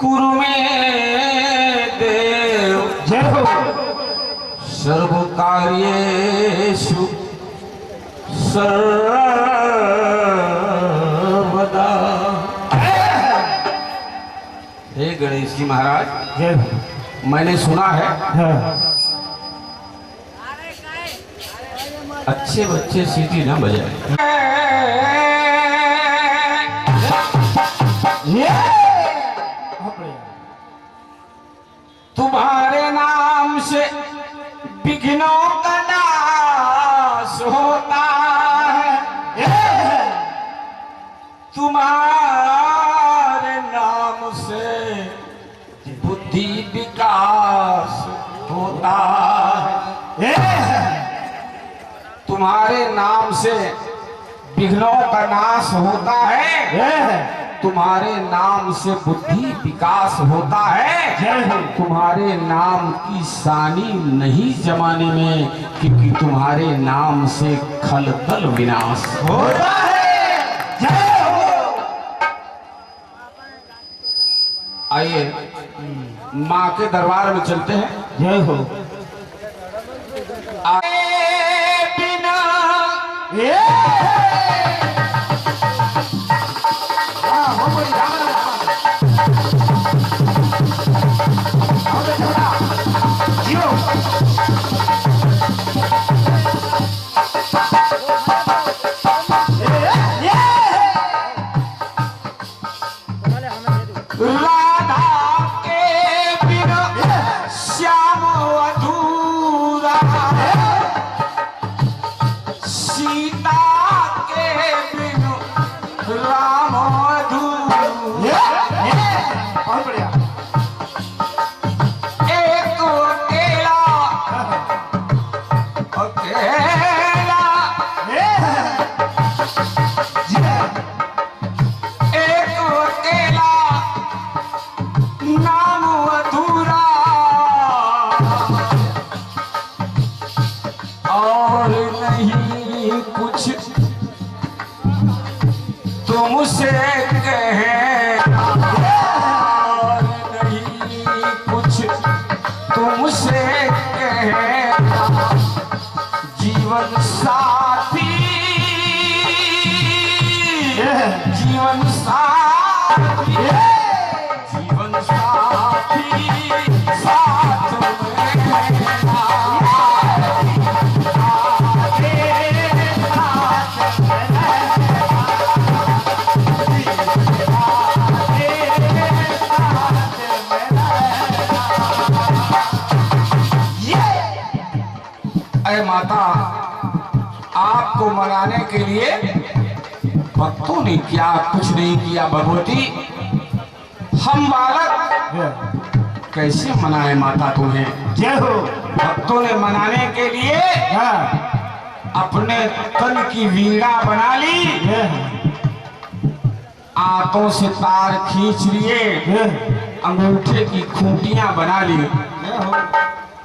कुरुमे देव जय हो। सर्व कार्येषु सर्वदा। हे गणेश जी महाराज, जय हो। मैंने सुना है हाँ। अच्छे बच्चे सीटी ना बजाए। तुम्हारे नाम से विघ्नों का नाश होता है, तुम्हारे नाम से बुद्धि विकास होता है, तुम्हारे नाम से विघ्नों का नाश होता है, तुम्हारे नाम से बुद्धि विकास होता है, तुम्हारे नाम की सानी नहीं जमाने में, क्योंकि तुम्हारे नाम से खलबल विनाश होता है। जय हो। आइए माँ के दरबार में चलते हैं। जय हो। बिना राधा के बिना श्याम अधूरा, सीता के बिना राम अधूरा। बहुत बढ़िया। एक अकेला अकेला, एक अकेला नाम अधूरा, और नहीं कुछ तुमसे कहना, और नहीं कुछ तुमसे कहना, जीवन साथी, जीवन साथी, जीवन साथी साथ में रहना। अरे माता, आपको मनाने के लिए भक्तों ने क्या कुछ नहीं किया भगवती, हम बालक कैसे मनाए माता तुम्हें। जय हो। भक्तों ने मनाने के लिए अपने तन की वीणा बना ली, आंतों से तार खींच लिए, अंगूठे की खूंटियां बना ली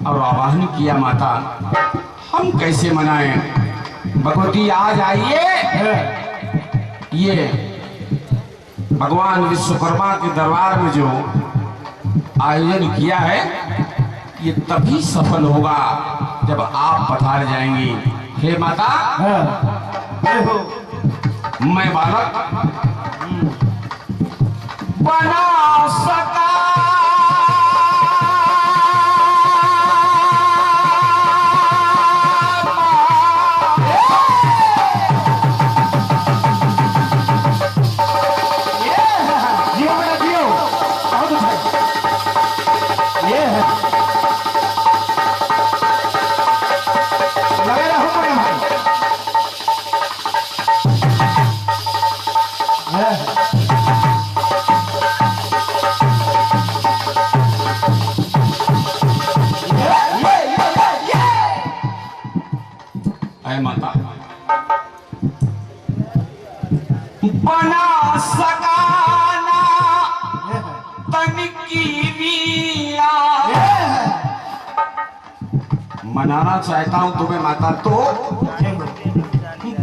और आवाहन किया माता, हम कैसे मनाएं। भगवती आज आइए, ये भगवान विश्वकर्मा के दरबार में जो आयोजन किया है, ये तभी सफल होगा जब आप पधार जाएंगी। हे माता, मैं बालक बना सका माता बना सकाना तन की वीणा, मनाना चाहता हूं तुम्हें माता, तो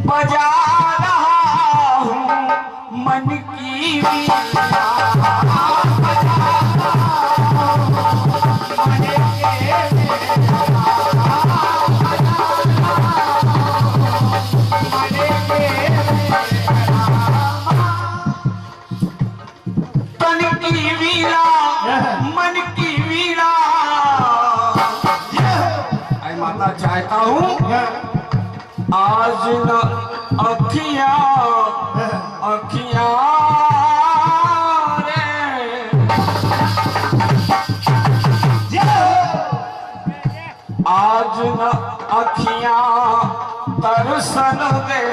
बजा रहा हूं मन की वीणा। की वीणा, मन की वीणा। ऐ माता चाहता हूँ आज न अखियां अखियां आज न अखियां तरसन दे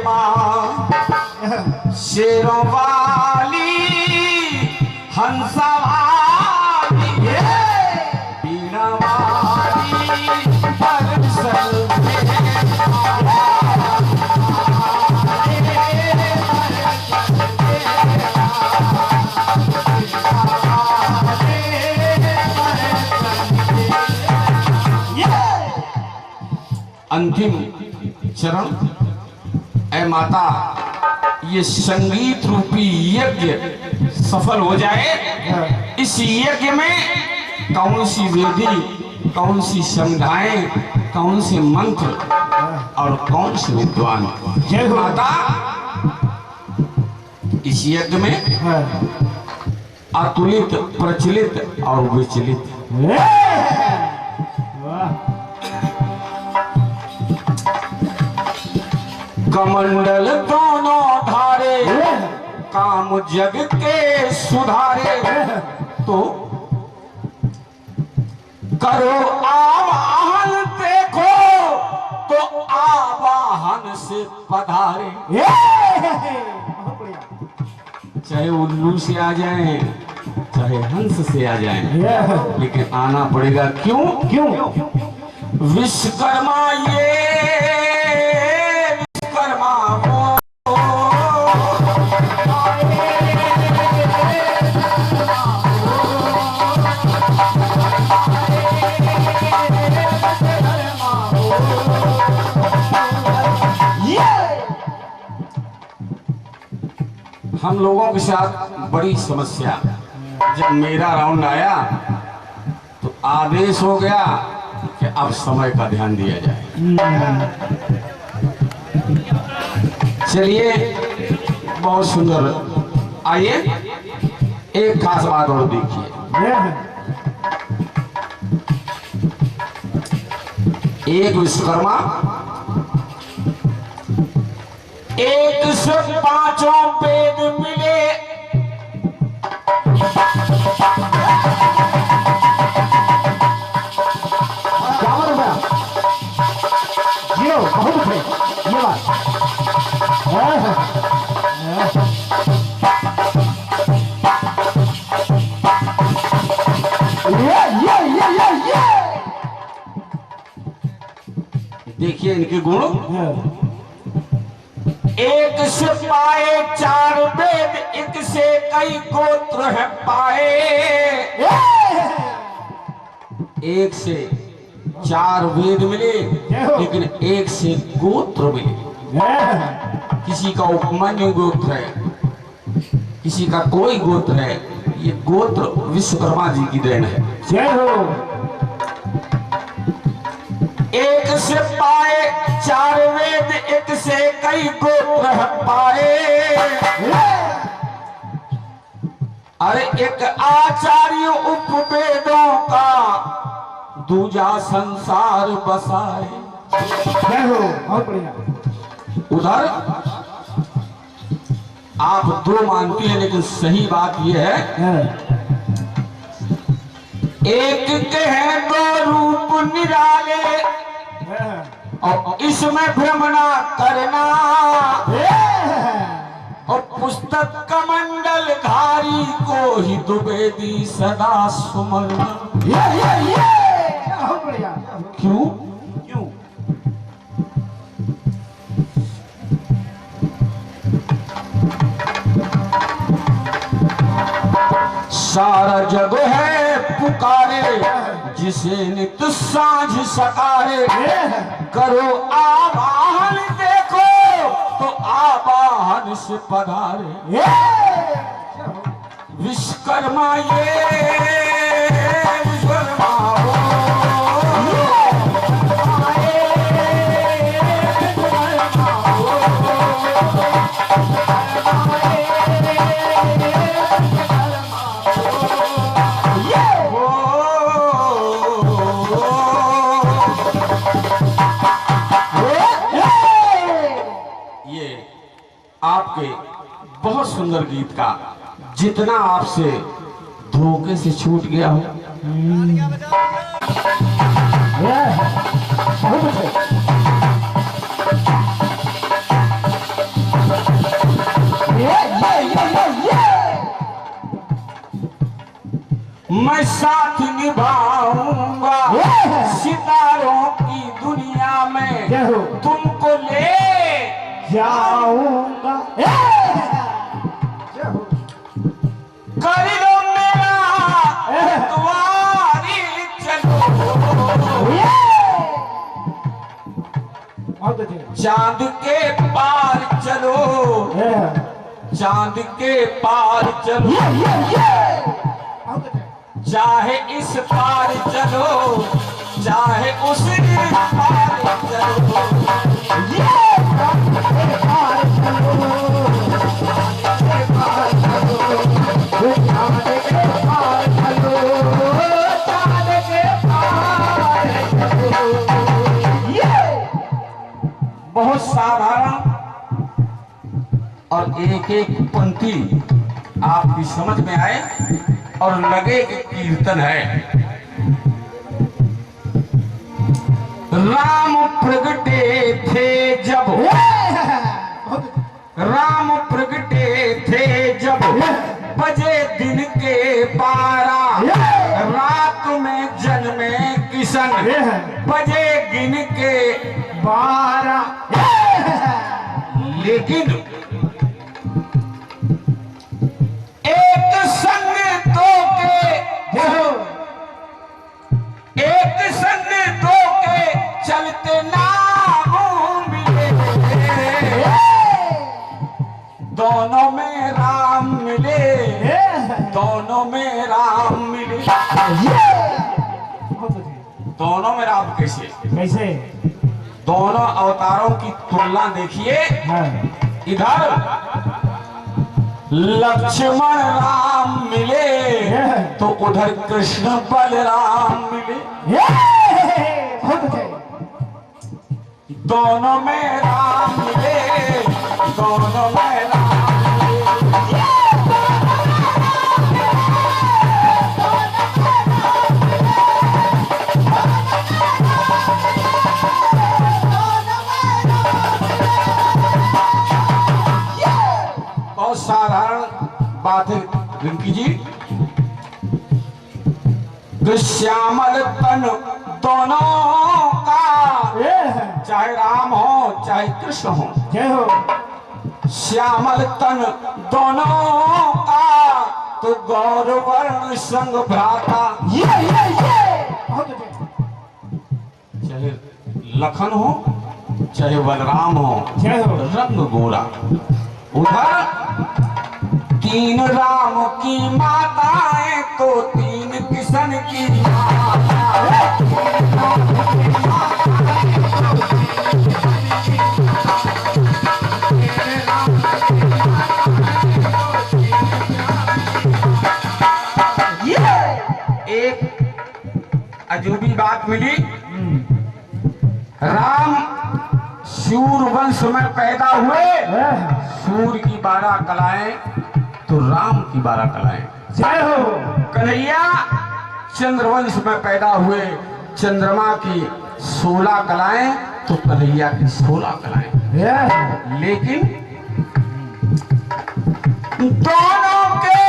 मां, शेरों वाली हंसा वाली बीणा वाली तरसन दे मां। अंतिम चरण, ऐ माता ये संगीत रूपी यज्ञ सफल हो जाए। इस यज्ञ में कौन सी विधि, कौन सी संध्याएं, कौन से मंत्र और कौन से विद्वान। जय माता इस यज्ञ में अतुलित प्रचलित और विचलित कमंडल दोनों धारे, काम जग के सुधारे। तो करो आवाहन, देखो तो आवाहन से पधारे। चाहे उल्लू से आ जाए, चाहे हंस से आ जाए, लेकिन आना पड़ेगा। क्यों? क्यों? विश्वकर्मा ये हम लोगों के साथ बड़ी समस्या। जब मेरा राउंड आया तो आदेश हो गया कि अब समय का ध्यान दिया जाए। चलिए बहुत सुंदर। आइए एक खास बात और देखिए। एक विश्वकर्मा एक से पांचों वेद मिले, जियो बहुत है ये बात। देखिए इनके गुण। एक से पाए चार वेद, एक से कई गोत्र है पाए। एक से चार वेद मिले, लेकिन एक से गोत्र मिले। किसी का उपमन्यु गोत्र है, किसी का कोई गोत्र है। ये गोत्र विश्वकर्मा जी की देन है। जय हो। एक से पाए चार वेद, एक से कई गोत्र है पाए। अरे एक आचार्य उपवेदों का, दूजा संसार बसाए। जय हो बहुत बढ़िया। उधर आप दो मानती हैं, लेकिन सही बात यह है एक के हैं दो रूप निराले, और इसमें भ्रम ना करना। और पुस्तक कमंडल धारी को ही द्विवेदी सदा सुमरना। क्यों? क्यों? सारा जग है पुकारे, जिसे नित सांझ सकारे। करो आवाहन, देखो तो आवाहन से पधारे। विश्वकर्मा ये विश्वकर्मा हो। आपके बहुत सुंदर गीत का जितना आपसे धोखे से छूट गया हो। बहुत अच्छे। मैं साथ निभाऊंगा सितारों की दुनिया में, तुमको ले जाऊंगा। कर लो मेरा द्वारी चलो, चांद के पार चलो, चांद के पार चलो, चाहे इस पार चलो चाहे उस पार चलो, पार चलो, पार चलो, चांद के पार चलो, चांद के पार चलो। बहुत साधारण और एक एक पंक्ति आपकी समझ में आए और लगे कि कीर्तन है। राम प्रगटे थे जब, राम प्रगटे थे जब, बजे दिन के 12, रात में जन्मे किशन, बजे गिन के 12। लेकिन एक संग दो के, एक संग दो के चलते नाम मिले, दोनों में राम मिले, दोनों में राम मिले। दोनों में राम कैसे? कैसे? दोनों अवतारों की तुलना देखिए। इधर लक्ष्मण राम मिले तो उधर कृष्ण बलराम मिले, दोनों में राम मिले, दोनों में राम मिले। बहुत साधारण बात है रिंकी जी। तो श्यामल तन दोनों का, चाहे राम हो चाहे कृष्ण हो, श्यामल तन दोनों का, तो गौर वर्ण संग भ्राता। चाहे लखन हो चाहे बलराम हो, रंग गोरा। उधर तीन राम की माताएं तो तीन किशन की माता, एक अजूबी बात मिली। राम सूर्य वंश में पैदा हुए, सूर्य की 12 कलाएं तो राम की 12 कलाएं। जय हो। कन्हैया चंद्रवंश में पैदा हुए, चंद्रमा की 16 कलाएं तो कन्हैया की 16 कलाएं। लेकिन दोनों के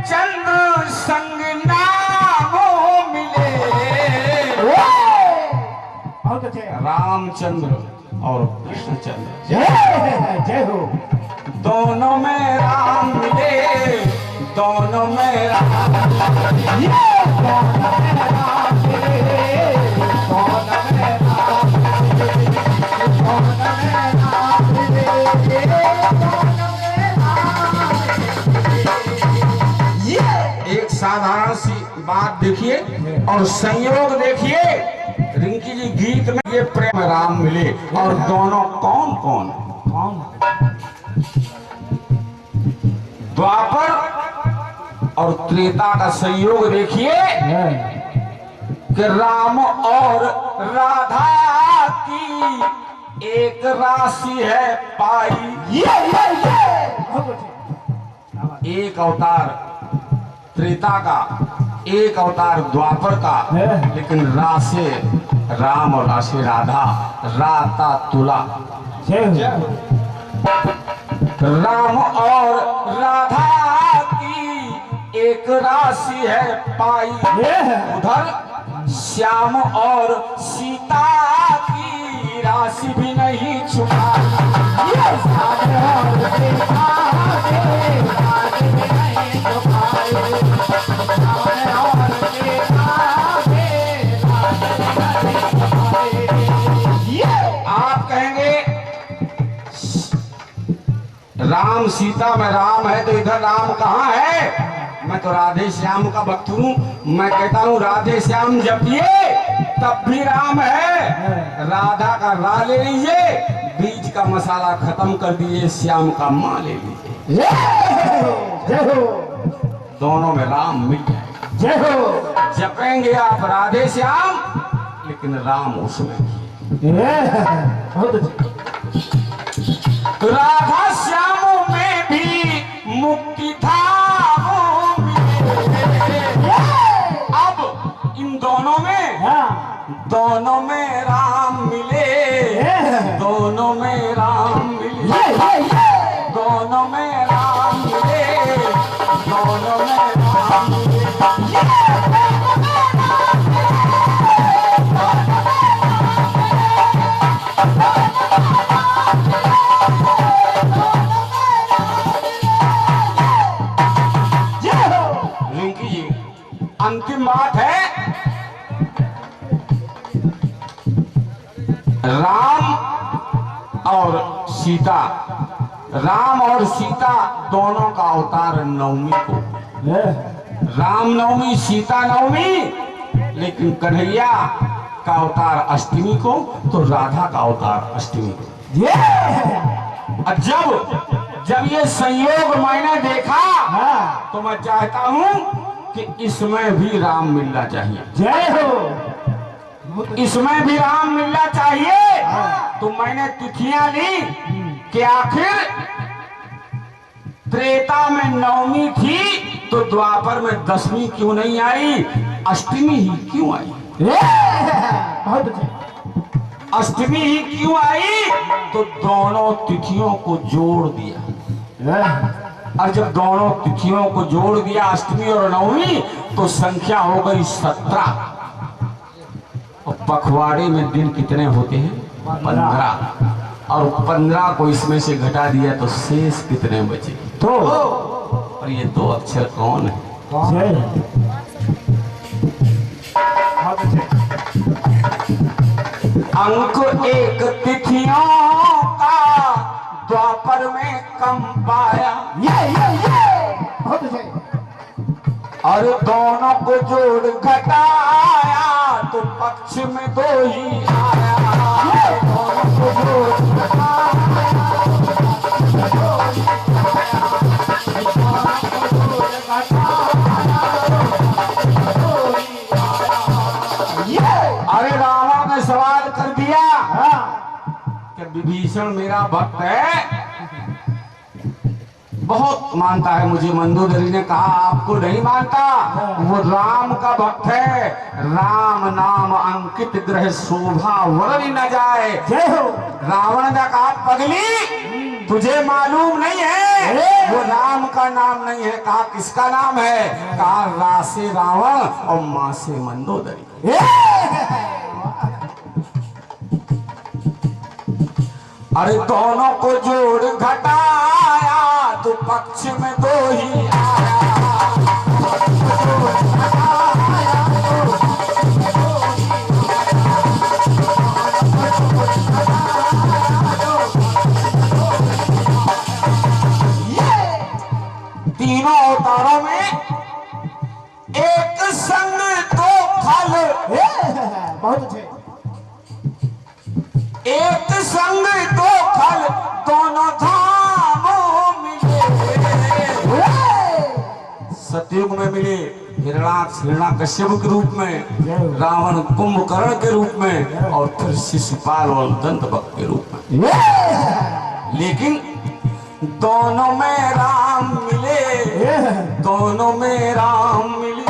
चंद्र संग नामों मिले, रामचंद्र और कृष्णचंद्र। जय हो। दोनों में राम मिले, दोनों में राम मिले, दोनों में राम मिले, दोनों में राम मिले, दोनों में राम मिले, दोनों में राम मिले। एक साधारण सी बात देखिए और संयोग देखिए। रिंकी जी गीत में ये प्रेम राम मिले, और दोनों कौन कौन? द्वापर और त्रेता का संयोग देखिए कि राम और राधा की एक राशि है पाई। ये बहुत अच्छे। एक अवतार त्रेता का, एक अवतार द्वापर का, लेकिन रा से राम और रा से राधा, राता तुला। जय हो। राम और राधा की एक राशि है पाई। उधर श्याम और सीता की राशि भी नहीं छुपाई। आप कहेंगे राम सीता में राम है तो इधर राम कहाँ है? मैं तो राधे श्याम का भक्त हूँ। मैं कहता हूँ राधे श्याम जपिए तब भी राम है। राधा का रा ले लीजिए, बीज का मसाला खत्म कर दिए, श्याम का माँ ले लीजिए, जय हो। दोनों में राम मिल जाए। जय हो। जपेंगे आप राधे श्याम, लेकिन राम उसमें। बहुत अच्छे। राधा श्याम में भी मुक्ति धाम मिले। अब इन दोनों में, दोनों में राम मिले, दोनों में राम मिले, दोनों में राम मिले, दोनों में राम मिले। रिंकी जी, अंतिम बात है, राम और सीता, राम और सीता दोनों का अवतार नवमी को, राम नवमी सीता नवमी, लेकिन कन्हैया का अवतार अष्टमी को, तो राधा का अवतार अष्टमी को। और जब ये संयोग मैंने देखा तो मैं चाहता हूं कि इसमें भी राम मिलना चाहिए। जय हो। इसमें भी राम मिलना चाहिए। तो मैंने तिथियां ली कि आखिर त्रेता में नवमी थी तो द्वापर में दसवीं क्यों नहीं आई, अष्टमी ही क्यों आई? बहुत अच्छे। अष्टमी ही क्यों आई? तो दोनों तिथियों को जोड़ दिया, और जब दोनों तिथियों को जोड़ दिया अष्टमी और नवमी, तो संख्या हो गई 17। और पखवाड़े में दिन कितने होते हैं? 15। और 15 को इसमें से घटा दिया तो शेष कितने बचे? 2। और ये 2 अक्षर कौन है? अंक एक तिथियों का द्वापर में कम पाया। बहुत अच्छे। और दोनों को जोड़ घटाया तो पक्ष में 2 ही आया। दोनों को जोड़ घटाया, अरे रावण ने सवाल कर दिया कि विभीषण मेरा भक्त है, बहुत मानता है मुझे। मंदोदरी ने कहा आपको नहीं मानता, वो राम का भक्त है। राम नाम अंकित ग्रह शोभा वर्णि न जाए। जय हो। रावण ने कहा पगली तुझे मालूम नहीं है वो राम का नाम नहीं है। कहा किसका नाम है? कहा रा से रावण और माँ से मंदोदरी। अरे दोनों को जोड़ घटाया तो पक्ष में 2 ही आया। तीनों अवतारों में एक संग 2 फल। बहुत अच्छे। एक संग 2 फल दोनों धामों मिले। सतयुग में मिले हिरण्याकश्यप के रूप में, रावण कुंभकर्ण के रूप में, और फिर शिशुपाल और दंतवक्र के रूप में। लेकिन दोनों में राम मिले, दोनों में राम मिले,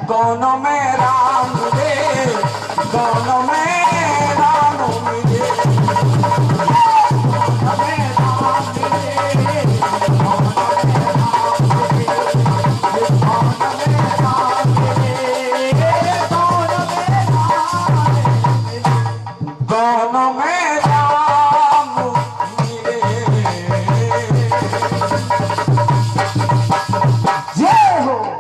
दोनों में राम मिले, दोनों में राम मिले, दोनों में राम मिले। जय हो।